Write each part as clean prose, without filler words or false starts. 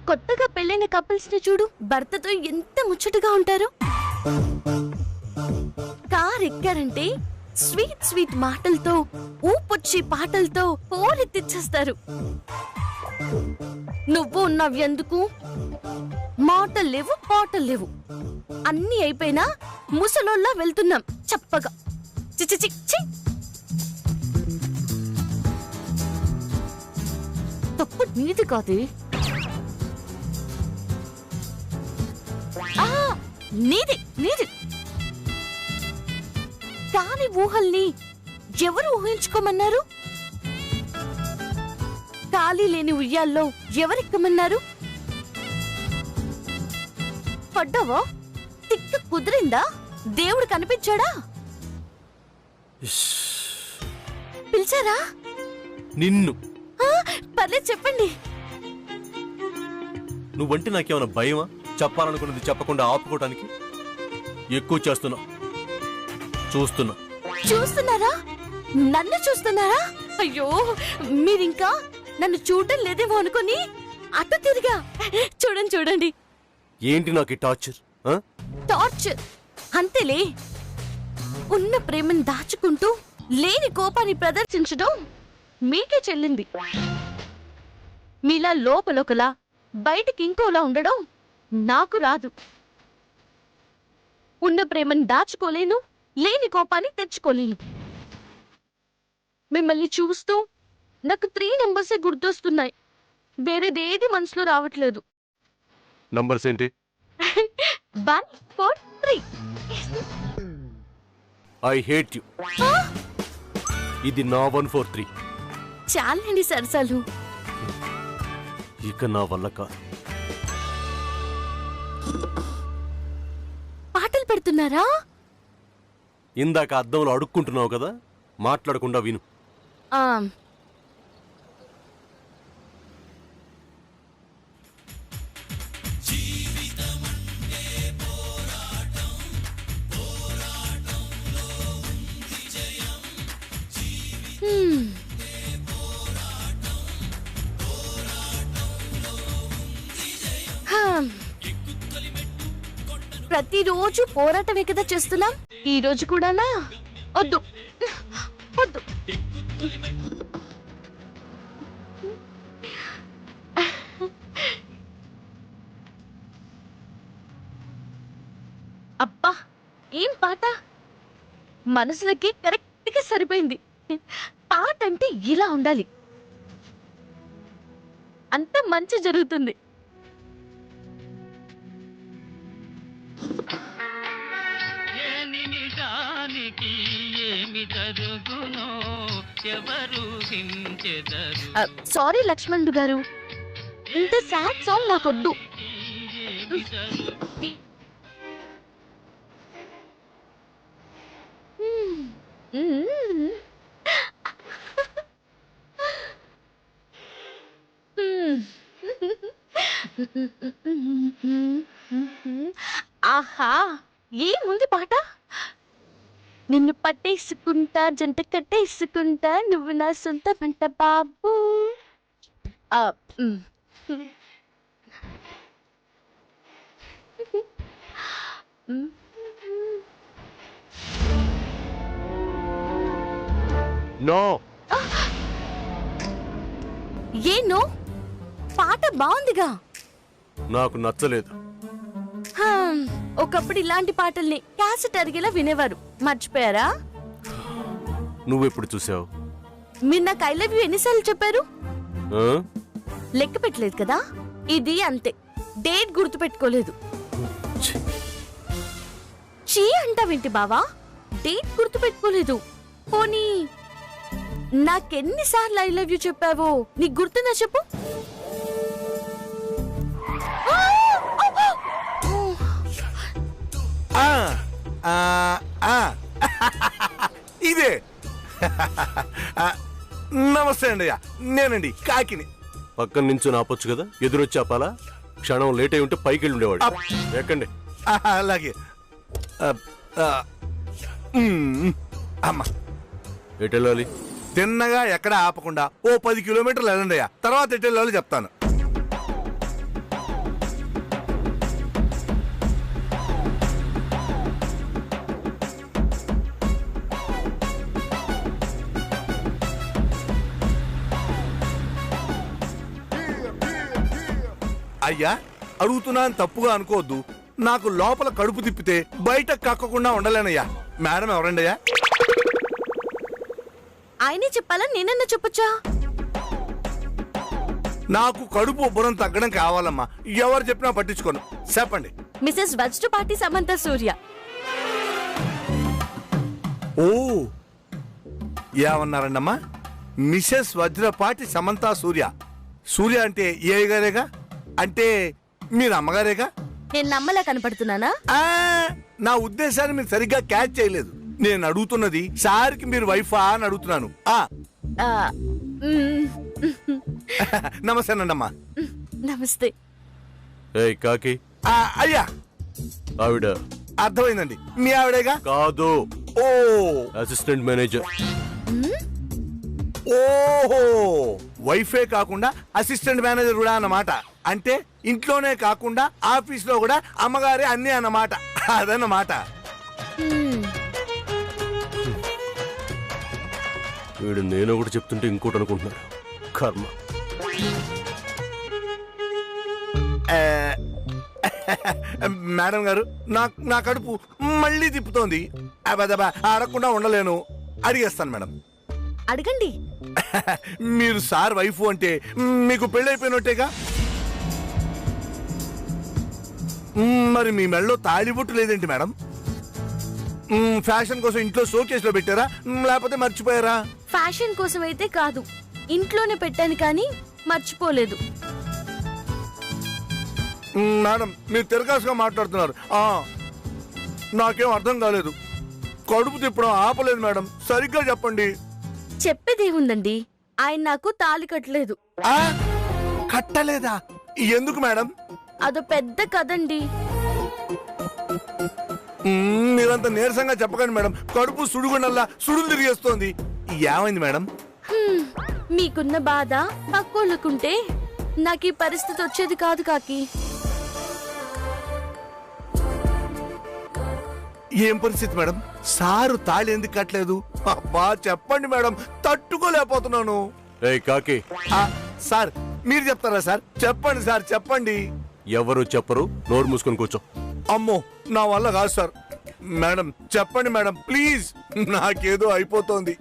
కొత్తగా పెళ్ళైన కపుల్స్ ని చూడు, భర్తతో ఎంత ముచ్చటగా ఉంటారు. కార్ ఎక్కారంటే స్వీట్ స్వీట్ మాటలతో, ఊపొచ్చి పాటలతో పోరెత్తిచ్చేస్తారు. నువ్వు ఉన్నావు ఎందుకు? మాటలు లేవు, పాటలు లేవు. అన్నీ అయిపోయినా ముసలోళ్ళ వెళ్తున్నాం చప్పగా. చిచి తప్పు నీది కాదే, నీది నీది. కాని ఊహల్ని ఎవరు ఊహించుకోమన్నారు? ఖాళీ లేని ఉయ్యాల్లో ఎవరెక్కమన్నారు? పడ్డావా? తిక్క కుదిరిందా? దేవుడు కనిపించాడా? పిలిచారా నిన్ను? పర్లేదు చెప్పండి. నువ్వంటే నాకేమైనా భయమా? చెప్పాలనుకున్నది చెప్పకుండా ఆపుకోవటానికి? ఎక్కువ చేస్తున్నా. చూస్తున్నారా? నన్ను చూస్తున్నారా? అయ్యో, మీరింకా నన్ను చూడటం లేదేమో అనుకుని అటు తిరిగా. చూడండి. ఏంటి నాకు టార్చర్? టార్చర్ అంతేలే. ఉన్న ప్రేమను దాచుకుంటూ లేని కోపాన్ని ప్రదర్శించడం మీకే చెల్లింది. మీలా లోపలొకలా బయటికి ఇంకోలా ఉండడం నాకు రాదు. ఉన్న ప్రేమని దాచుకోలేను, లేని కోపాన్ని తెచ్చుకోలేను. మిమ్మల్ని చూస్తూ నాకు 3 నంబర్సే గుర్తొస్తున్నాయి. వేరేదేది మనసులో రావట్లేదు. నంబర్స్ ఏంటి? 1 4 3. I hate you. ఇది నా 143. చాలండి సరసాలు. ఇక నా వల్ల కాదు. పాటలు పెడుతున్నారా? ఇందాక అద్దంలో అడుక్కుంటున్నావు కదా, మాట్లాడకుండా విను. ప్రతిరోజు పోరాటమే కదా చేస్తున్నాం. ఈ రోజు కూడానా? వద్దు. అబ్బా, ఏం పాట! మనసులకి కరెక్ట్ గా సరిపోయింది. పాట అంటే ఇలా ఉండాలి. అంత మంచి జరుగుతుంది. సారీ లక్ష్మణుడు గారు, ఇంత సాడ్ సాంగ్ నాకొద్దు. ఆహా, ఏముంది పాట! నిన్ను పట్టేసుకుంటా, జంట కట్టేసుకుంటా, నువ్వు నా సొంత పంట బాబు. నో. ఏనో? పాట బాగుందిగా. నాకు నచ్చలేదు. ఒకప్పుడు ఇలాంటి పాటల్ని క్యాసెట్ అరిగేలా వినేవారు, మర్చిపోయారా? నువ్వెప్పుడు చూసావు? మీరు నాకు ఐ లవ్ యూ ఎన్నిసార్లు చెప్పారు? లెక్క పెట్టలేదు కదా. ఇది అంతే, డేట్ గుర్తు పెట్టుకోలేదు. చీ అంటావేంటి బావా? డేట్ గుర్తు పెట్టుకోలేదు. పోనీ నాకెన్నిసార్లు ఐ లవ్ యూ చెప్పావో నీకు గుర్తుందా చెప్పు. ఇదే. నమస్తే అండి, నేనండి కాకిని. పక్కన నుంచి ఆపొచ్చు కదా, ఎదురొచ్చి ఆపాలా? క్షణం లేట్ అయి ఉంటే పైకి వెళ్ళి ఉండేవాడు. ఎక్కండి. అలాగే. అమ్మా, ఎటు వెళ్ళాలి? తిన్నగా ఎక్కడ ఆపకుండా ఓ 10 కిలోమీటర్లు వెళ్ళండి అయ్యా, తర్వాత ఎట్టెళ్ళాలో చెప్తాను. అయ్యా, అడుగుతున్నాను తప్పుగా అనుకోవద్దు. నాకు లోపల కడుపు తిప్పితే బయట కక్కకుండా ఉండలేనయ్యా. మేడం ఎవరండి అయ్యా? ఆయనే చెప్పాలా నేనన్నా చెప్పొచ్చా? నాకు కడుపు ఉబ్బరం తగ్గడం కావాలమ్మా. ఎవరు చెప్పినా పట్టించుకోను. చెప్పండి. మిసెస్ వజ్రపాటి సమంత సూర్య. ఓ, ఏమన్నారండమ్మా? మిసెస్ వజ్రపాటి సమంత సూర్య. సూర్య అంటే ఏ గారేగా? అంటే మీరు అమ్మగారేగా? నేను నమ్మలా కనపడుతున్నానా? నా ఉద్దేశాన్ని మీరు సరిగ్గా క్యాచ్ చేయలేదు. నేను అడుగుతున్నది సార్కి మీరు వైఫా అని అడుగుతున్నాను. నమస్తేనండమ్మా. నమస్తే. ఏయ్ కాకి, అయ్యా ఆవిడ అర్థమైందండి. మీ ఆవిడేగా? కాదు, ఓ అసిస్టెంట్ మేనేజర్. ఓహో, వైఫే కాకుండా అసిస్టెంట్ మేనేజర్ కూడా అన్నమాట. అంటే ఇంట్లోనే కాకుండా ఆఫీస్ లో కూడా అమ్మగారే అన్ని అన్నమాట. అదన్నమాట. వీడు నేను ఒకటి చెప్తుంటే ఇంకోటి అనుకుంటున్నాడు. కర్మ. మేడం గారు, నా కడుపు మళ్ళీ తిప్పుతోంది. అబదబా అడగకుండా ఉండలేను. అడిగేస్తాను మేడం. అడగండి. మీరు సార్ వైఫ్ అంటే మీకు పెళ్ళైపోయినట్టేగా? మరి మీ మెళ్ళలో తాళిబొట్టు లేదేంటి మేడం? ఫ్యాషన్ కోసం ఇంట్లో షోకేస్ లో పెట్టారా, లేకపోతే మర్చిపోయారా? ఫ్యాషన్ కోసం అయితే కాదు, ఇంట్లోనే పెట్టాను కానీ మర్చిపోలేదు. మేడం, మీరు తిరగాసుగా మాట్లాడుతున్నారు. నాకేం అర్థం కాలేదు. కడుపు తిప్పడం ఆపలేదు మేడం. సరిగ్గా చెప్పండి. చెప్పేది ఉందండి, ఆయన నాకు తాళి కట్టలేదు. కట్టలేదా? ఎందుకు మేడం? అదో పెద్ద కదండి. మీరంత నీరసంగా చెప్పకండి మేడం. కడుపు సుడుగుండల్లా సుడులు తిరిగేస్తోంది. ఏమైంది మేడం? మీకున్న బాధ పక్కోళ్ళకుంటే నాకు ఈ పరిస్థితి వచ్చేది కాదు కాకి. ఏం పరిస్థితి మేడం? సారు తాళి ఎందుకు కట్టలేదు? అబ్బా చెప్పండి మేడం, తట్టుకోలేకపోతున్నాను. ఏయ్ కాకి, సార్ మీరు చెప్తారా సార్? చెప్పండి సార్, చెప్పండి. ఎవరు చెప్పరు, నోరు మూసుకొని కూర్చో. అమ్మో, నా వల్ల కాదు సార్. మేడం చెప్పండి మేడం, ప్లీజ్. నాకేదో అయిపోతోంది,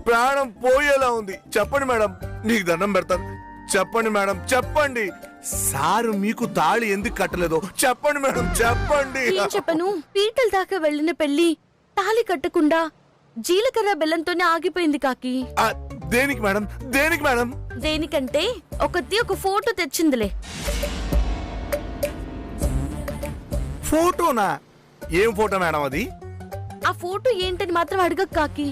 ప్రాణం పోయేలా ఉంది. చెప్పండి మేడం, మీకు దండం పెడతాను. చెప్పండి మేడం, చెప్పండి. సారు మీకు తాళి ఎందుకు కట్టలేదో చెప్పండి మేడం, చెప్పండి. ఏం చెప్పను? పీటల దాకా వెళ్ళిన పెళ్లి తాళి కట్టకుండా జీలకర్ర బెల్లంతోనే ఆగిపోయింది కాకి. దేనికి మేడం? దేనికి మేడం? దేనికంటే ఒకటి ఒక ఫోటో తెచ్చిందిలే. ఫోటోనా? ఏం ఫోటో మేడం అది? ఆ ఫోటో ఏంటని మాత్రం అడగకు కాకి.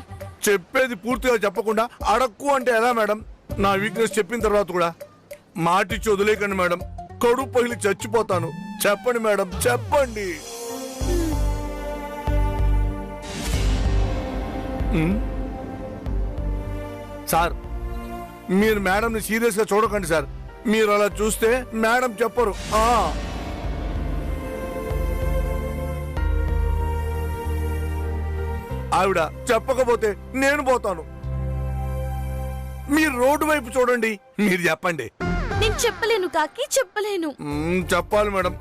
చెప్పేది పూర్తిగా చెప్పకుండా అడక్కు అంటే ఎలా మేడం? నా వీక్నెస్ చెప్పిన తర్వాత కూడా మాటిచ్చి వదిలేకండి మేడం. కడుపు పగిలి చచ్చిపోతాను. చెప్పండి మేడం, చెప్పండి. సార్, మీరు మేడంని సీరియస్ గా చూడకండి సార్. మీరు అలా చూస్తే మేడం చెప్పరు. ఆవిడ చెప్పకపోతే నేను పోతాను. మీరు రోడ్డు వైపు చూడండి. మీరు చెప్పండి. నేను చెప్పలేను కాకి, చెప్పలేను. చెప్పాలి మేడం,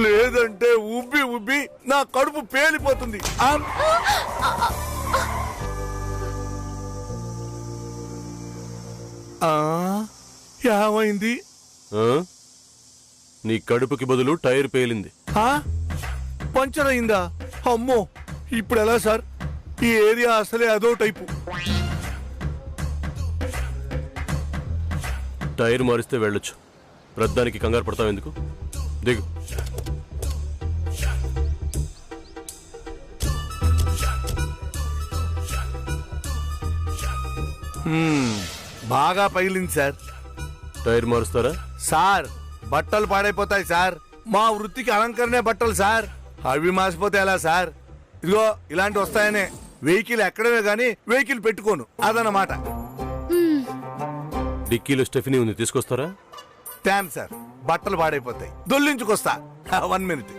లేదంటే ఉబ్బి ఉబ్బి నా కడుపు పేలిపోతుంది. ఏమైంది? నీ కడుపుకి బదులు టైర్ పేలింది. పంచర్ అయిందా? అమ్మో, ఇప్పుడు ఎలా సార్? ఈ ఏరియా అసలే అదో టైపు. టైర్ మారిస్తే వెళ్ళొచ్చు. ప్రద్దానికి కంగారు పడతావు ఎందుకు? దిగు. బాగా పగిలింది సార్. టైర్ మారుస్తారా? సార్, బట్టలు పాడైపోతాయి సార్. మా వృత్తికి అలంకరణే బట్టలు సార్. అవి మాసిపోతే ఎలా సార్? ఇదిగో ఇలాంటి వస్తాయనే వెహికల్ ఎక్కడమే గానీ వెహికల్ పెట్టుకోను అదన్నమాట. డిక్కీలో స్టెఫినీ ఉంది, తీసుకొస్తారా? థ్యాంక్స్ సార్, బట్టలు పాడైపోతాయి, దొల్లించుకొస్తా. 1 minute.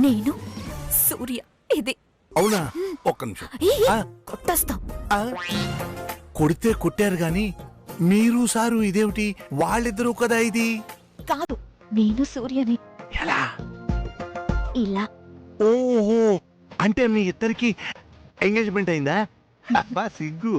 నేను సూర్య ఇది. అవునా? ఒక్క నిమిషం. కొట్టేస్తాం. కొడితే కొట్టారు గాని మీరు సారు ఇదేమిటి? వాళ్ళిద్దరూ కదా ఇది. కాదు, నేను సూర్యని. ఎలా? ఇలా. ఓహో, అంటే మీ ఇద్దరికి ఎంగేజ్మెంట్ అయిందా? అబ్బా సిగ్గు.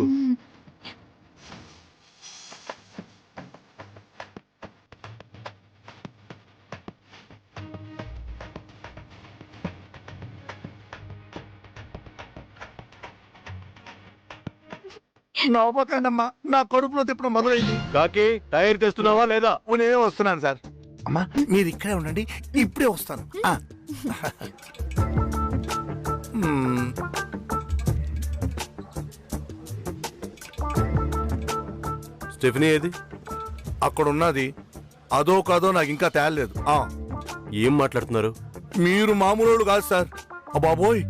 నవ్వకండమ్మా, నా కడుపులో తిప్పడం మొదలైంది. కాకి టైర్ తెస్తున్నావా లేదా? నేనే వస్తున్నాను సార్. అమ్మా మీరు ఇక్కడే ఉండండి, ఇప్పుడే వస్తాను. స్టెఫినీ ఏది? అక్కడ ఉన్నది. అదో కాదో నాకు ఇంకా తేలలేదు. ఏం మాట్లాడుతున్నారు? మీరు మామూలు కాదు సార్. బాబోయ్,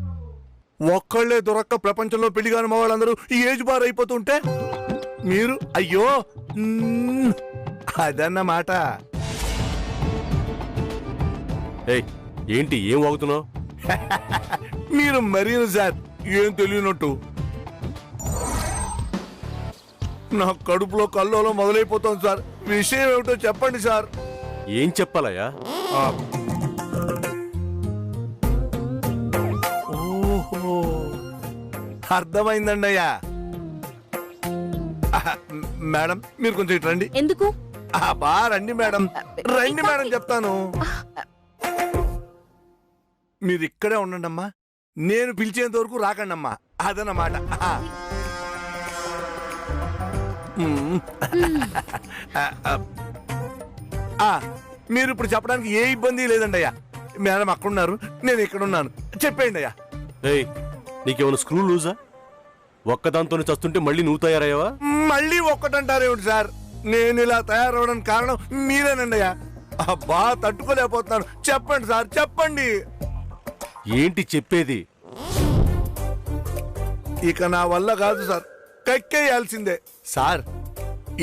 ఒక్కళ్లే దొరక్క ప్రపంచంలో పెళ్లి కాని మా వాళ్ళందరూ ఈ ఏజ్ బార్ అయిపోతుంటే మీరు అయ్యో అదన్నమాట. ఏయ్, ఏంటి ఏం వాగుతున్నావు? మీరు మరీను సార్, ఏం తెలియనట్టు. నా కడుపులో కల్లోలో మొదలైపోతుంది సార్. విషయం ఏమిటో చెప్పండి సార్. ఏం చెప్పాలయ్యా? ఓహో, అర్థమైందండి అయ్యా. మేడం మీరు కొంచెం ఇటు రండి. ఎందుకు? బా రండి మేడం, రండి మేడం చెప్తాను. మీరు ఇక్కడే ఉండండి అమ్మా, నేను పిలిచేంత వరకు రాకండి అమ్మా, అదన్నమాట. మీరు ఇప్పుడు చెప్పడానికి ఏ ఇబ్బంది లేదండి అయ్యా. మేడం అక్కడున్నారు, నేను ఇక్కడున్నాను, చెప్పేయండి అయ్యా. ఏయ్, నీకేమైనా స్క్రూ లూజా? ఒక్కదాంతో చస్తుంటే మళ్ళీ నువ్వు తయారయ్యావా? మళ్ళీ ఒక్కటంటారేమిటి సార్? నేను ఇలా తయారవడానికి కారణం మీరేనండి అయ్యా. అబ్బా తట్టుకోలేకపోతున్నాను, చెప్పండి సార్ చెప్పండి. ఏంటి చెప్పేది? ఇక నా వల్ల కాదు సార్, కక్కేయాల్సిందే సార్.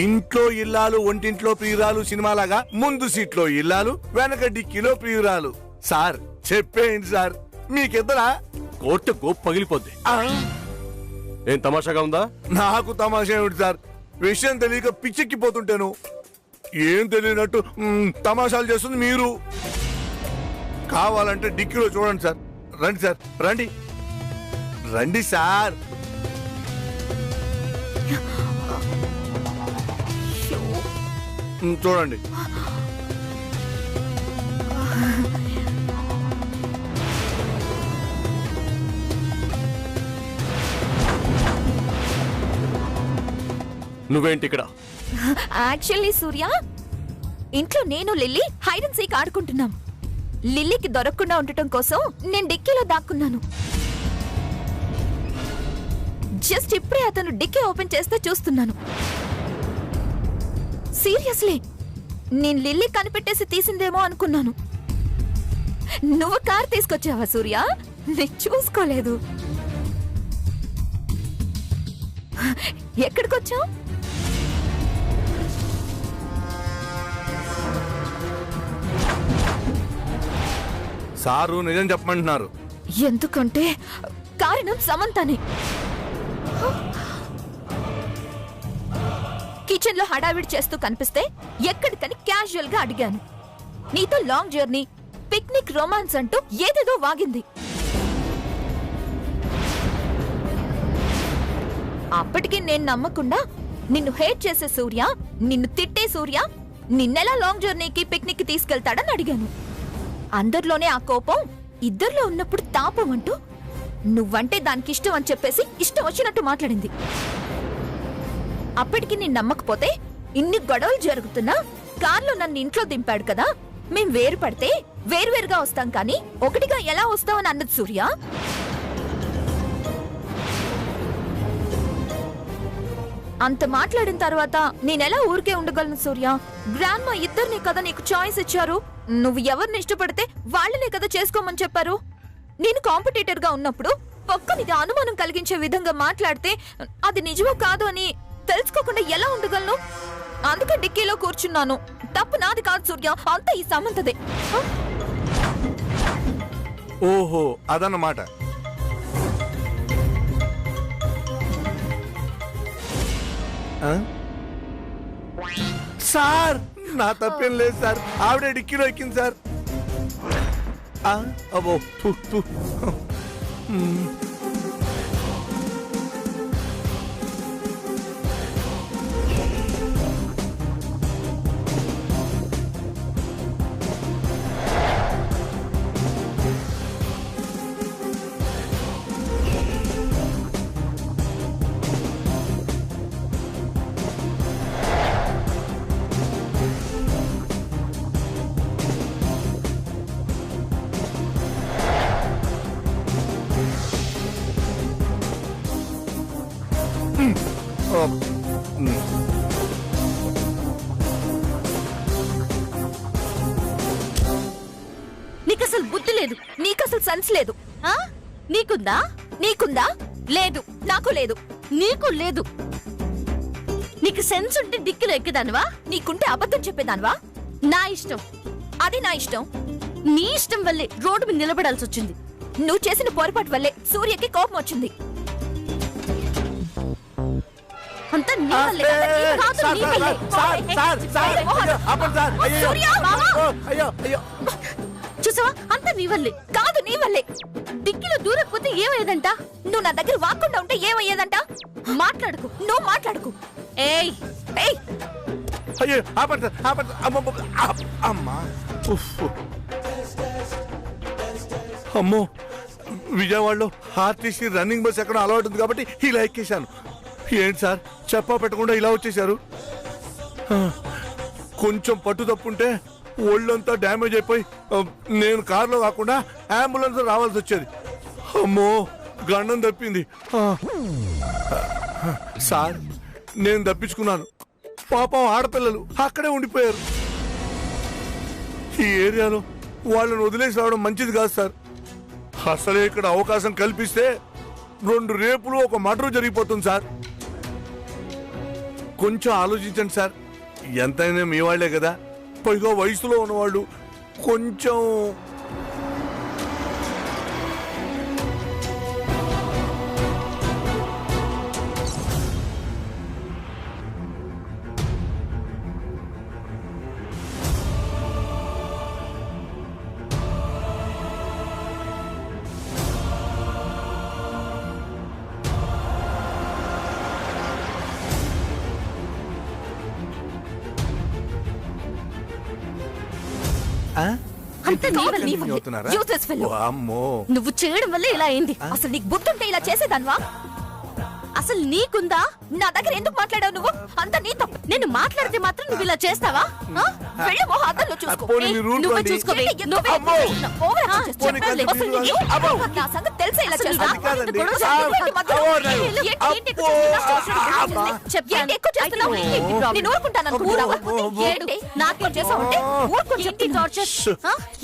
ఇంట్లో ఇల్లాలు, ఒంటింట్లో ప్రియురాలు సినిమాలాగా ముందు సీట్లో ఇల్లాలు, వెనక డిక్కీలో ప్రియురాలు. సార్ చెప్పేయండి సార్, మీకిద్దరా? కోర్టు గోప్ పగిలిపోద్ది. ఏం తమాషాగా ఉందా? నాకు తమాషా ఏమిటి సార్? విషయం తెలియక పిచ్చెక్కిపోతుంటేను. ఏం తెలియనట్టు తమాషాలు చేస్తుంది మీరు. కావాలంటే డిక్కీలో చూడండి సార్. రండి సార్, రండి రండి సార్. చూడండి. నువ్వేంటి ఇక్కడ? యాక్చువల్లీ సూర్య, ఇంట్లో నేను లిల్లీ హైడ్ అండ్ సీక్ ఆడుకుంటున్నాం. లిల్లీకి దొరకకుండా ఉండటం కోసం నేను డిక్కీలో దాక్కున్నాను. జస్ట్ ఇప్పుడే అతను డిక్కీ ఓపెన్ చేస్తే చూస్తున్నాను. సీరియస్లీ, నేను లిల్లీ కనిపెట్టేసి తీసిందేమో అనుకున్నాను. నువ్వు కార్ తీసుకొచ్చావా సూర్య? నేను చూసుకోలేదు. ఎక్కడికొచ్చావు? సారు నిజం చెప్పమంటున్నారు. ఎందుకంటే కారణం సమంతనే. కిచెన్ లో హడావిడి చేస్తూ కనిపిస్తే ఎక్కడికని క్యాజువల్ గా అడిగాను. నీతో లాంగ్ జర్నీ, పిక్నిక్, రొమాన్స్ అంటూ ఏదేదో వాగింది. అప్పటికి నేను నమ్మకుండా నిన్ను హేట్ చేసే సూర్య, నిన్ను తిట్టే సూర్య నిన్నెలా లాంగ్ జర్నీకి, పిక్నిక్ కి తీసుకెళ్తాడని అడిగాను. అందరిలోనే ఆ కోపం, ఇద్దరిలో ఉన్నప్పుడు తాపం అంటూ నువ్వంటే దానికి ఇష్టం అని చెప్పేసి ఇష్టం వచ్చినట్టు మాట్లాడింది. అప్పటికి నేను నమ్మకపోతే ఇన్ని గొడవలు జరుగుతున్నా కార్లో నన్ను ఇంట్లో దింపాడు కదా. మేం వేరు పడితే వేరువేరుగా వస్తాం కానీ ఒకటిగా ఎలా వస్తామని అన్నది సూర్య. అంత మాట్లాడిన తర్వాత నేనెలా ఊరికే ఉండగలను సూర్య? గ్రాండ్ మా ఇద్దరిని కదా నీకు చాయిస్ ఇచ్చారు. నువ్వు ఎవరిని ఇష్టపడితే వాళ్ళనే కదా చేసుకోమని చెప్పారు. నేను కాంపిటీటర్ గా ఉన్నప్పుడు పక్కనిది అనుమానం కలిగించే విధంగా మాట్లాడితే అది నిజమో కాదు అని తెలుసుకోకుండా ఎలా ఉండగలను? అందుకే డిక్కీలో కూర్చున్నాను. తప్పు నాది కాదు సూర్య, అంతా ఈ సమంతదే. ఓహో అదన్నమాట. సార్ నా తప్పేం లేదు సార్, ఆవిడే డిక్కీలో ఎక్కింది సార్. అబ్బో థు, థు. నీకసలు బుద్ధి లేదు, నీకసలు సెన్స్ లేదు. నీకుందా? నీకుందా? లేదు. నాకు లేదు. నీకు లేదు. నీకు సెన్స్ ఉంటే డిక్కిలో ఎక్కేదానివా? నీకుంటే అబద్ధం చెప్పేదానివా? నా ఇష్టం. అది నా ఇష్టం. నీ ఇష్టం వల్లే రోడ్డు మీద నిలబడాల్సి వచ్చింది. నువ్వు చేసిన పొరపాటు వల్లే సూర్యకి కోపం వచ్చింది. అంతా నీ వల్లే. కాదు, నీ వల్లే. సూర్య, మావా! చూసావా, అంతా నీ వల్లే. కాదు, నీ వల్లే. డిక్కీలో దూరకపోతే ఏమయ్యేదంట? నువ్వు నా దగ్గర వాక్కుండా ఉంటే ఏమయ్యేదంట? మాట్లాడుకు, నువ్వు మాట్లాడుకు. ఏయ్ ఏయ్, అయ్యో ఆపండి సార్, ఆపండి. అమ్మా అమ్మో, విజయవాడలో ఆర్టీసీ రన్నింగ్ బస్ ఎక్కడ అలవాటు ఉంది కాబట్టి ఇలా ఎక్కేశాను. ఏంటి సార్ చెప్పా పెట్టకుండా ఇలా వచ్చేసారు? కొంచెం పట్టు తప్పుంటే ఒళ్ళంతా డ్యామేజ్ అయిపోయి నేను కారులో కాకుండా అంబులెన్స్ రావాల్సి వచ్చేది. అమ్మో గండం తప్పింది. సార్ నేను తప్పించుకున్నాను, పాపం ఆడపిల్లలు అక్కడే ఉండిపోయారు. ఈ ఏరియాలో వాళ్ళని వదిలేసి రావడం మంచిది కాదు సార్. అసలే ఇక్కడ అవకాశం కల్పిస్తే 2 రేపులు ఒక మర్డర్ జరిగిపోతుంది సార్. కొంచెం ఆలోచించండి సార్, ఎంతైనా మీ వాళ్లే కదా, పైగా వయసులో ఉన్నవాళ్ళు. కొంచెం అంతా నీ వల్లే. Useless fellow. నువ్వు చేయడం వల్లే ఇలా అయింది. అసలు నీకు బుద్ధుంటే ఇలా చేసేదాన్వా? అసలు నీకుందా? నా దగ్గర ఎందుకు మాట్లాడావు నువ్వు? అంతా నీ తప్పు. నేను మాట్లాడితే మాత్రం నువ్వు ఇలా చేస్తావా? వెళ్ళి మొహం అద్దంలో చూసుకో. నువ్వే చూసుకోవే. నా సంగతి తెలిసే ఇలా చేస్తావా? ఎక్కువ చేస్తున్నావు. నేను ఊరుకుంటాను అనుకుంటున్నావా? నాకేం చేసావంటే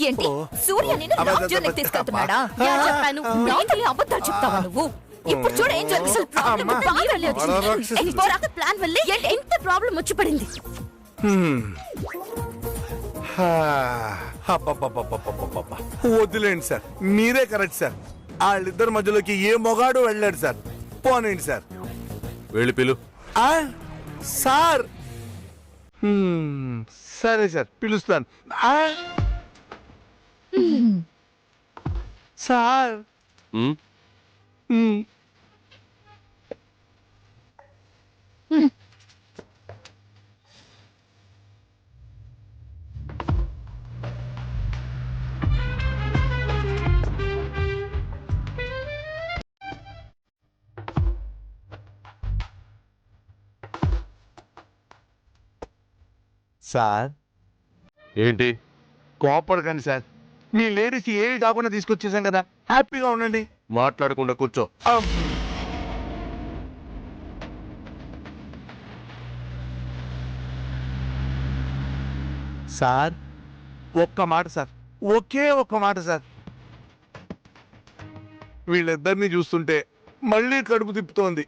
ఏంటి? సూర్య నిన్ను లాంగ్ జర్నీకి తీసుకెళ్తున్నాడా? చెప్పాను. నాతో అబద్ధాలు చెప్తావా నువ్వు? ఇప్పుడు చూడ ఏం జరిగింది. ప్లాన్ వల్లే ఎంత ప్రాబ్లం వచ్చి పడింది. వదిలేండి సార్, మీరే కరెక్ట్ సార్. వాళ్ళిద్దరి మధ్యలోకి ఏ మొగాడు వెళ్ళాడు సార్. పోనండి సార్. వెళ్ళి పిలు. సార్ సరే సార్ పిలుస్తాను. సార్ సార్ ఏంటి? కోపడకండి సార్, మీ లేడీస్ ఏవి కాకుండా తీసుకొచ్చేసాం కదా, హ్యాపీగా ఉండండి. మాట్లాడకుండా కూర్చో. సార్ ఒక్క మాట సార్, ఒకే ఒక్క మాట సార్. వీళ్ళిద్దరిని చూస్తుంటే మళ్ళీ కడుపు తిప్పుతోంది.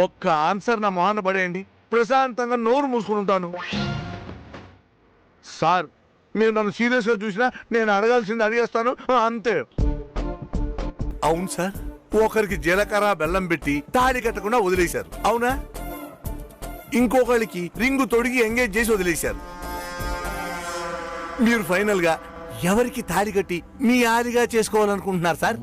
ఒక్క ఆన్సర్ నా మొహాన పడేయండి, ప్రశాంతంగా నోరు మూసుకుని ఉంటాను. సార్ మీరు నన్ను సీరియస్గా చూసినా నేను అడగాల్సింది అడిగేస్తాను, అంతే. అవును సార్, ఒకరికి జీలకర్ర బెల్లం పెట్టి తాళి కట్టకుండా వదిలేశారు, అవునా? ఇంకొకరికి రింగు తొడిగి ఎంగేజ్ చేసి వదిలేశారు. మీరు ఫైనల్ గా ఎవరికి తాళి కట్టి మీ ఆలిగా చేసుకోవాలనుకుంటున్నారు సార్?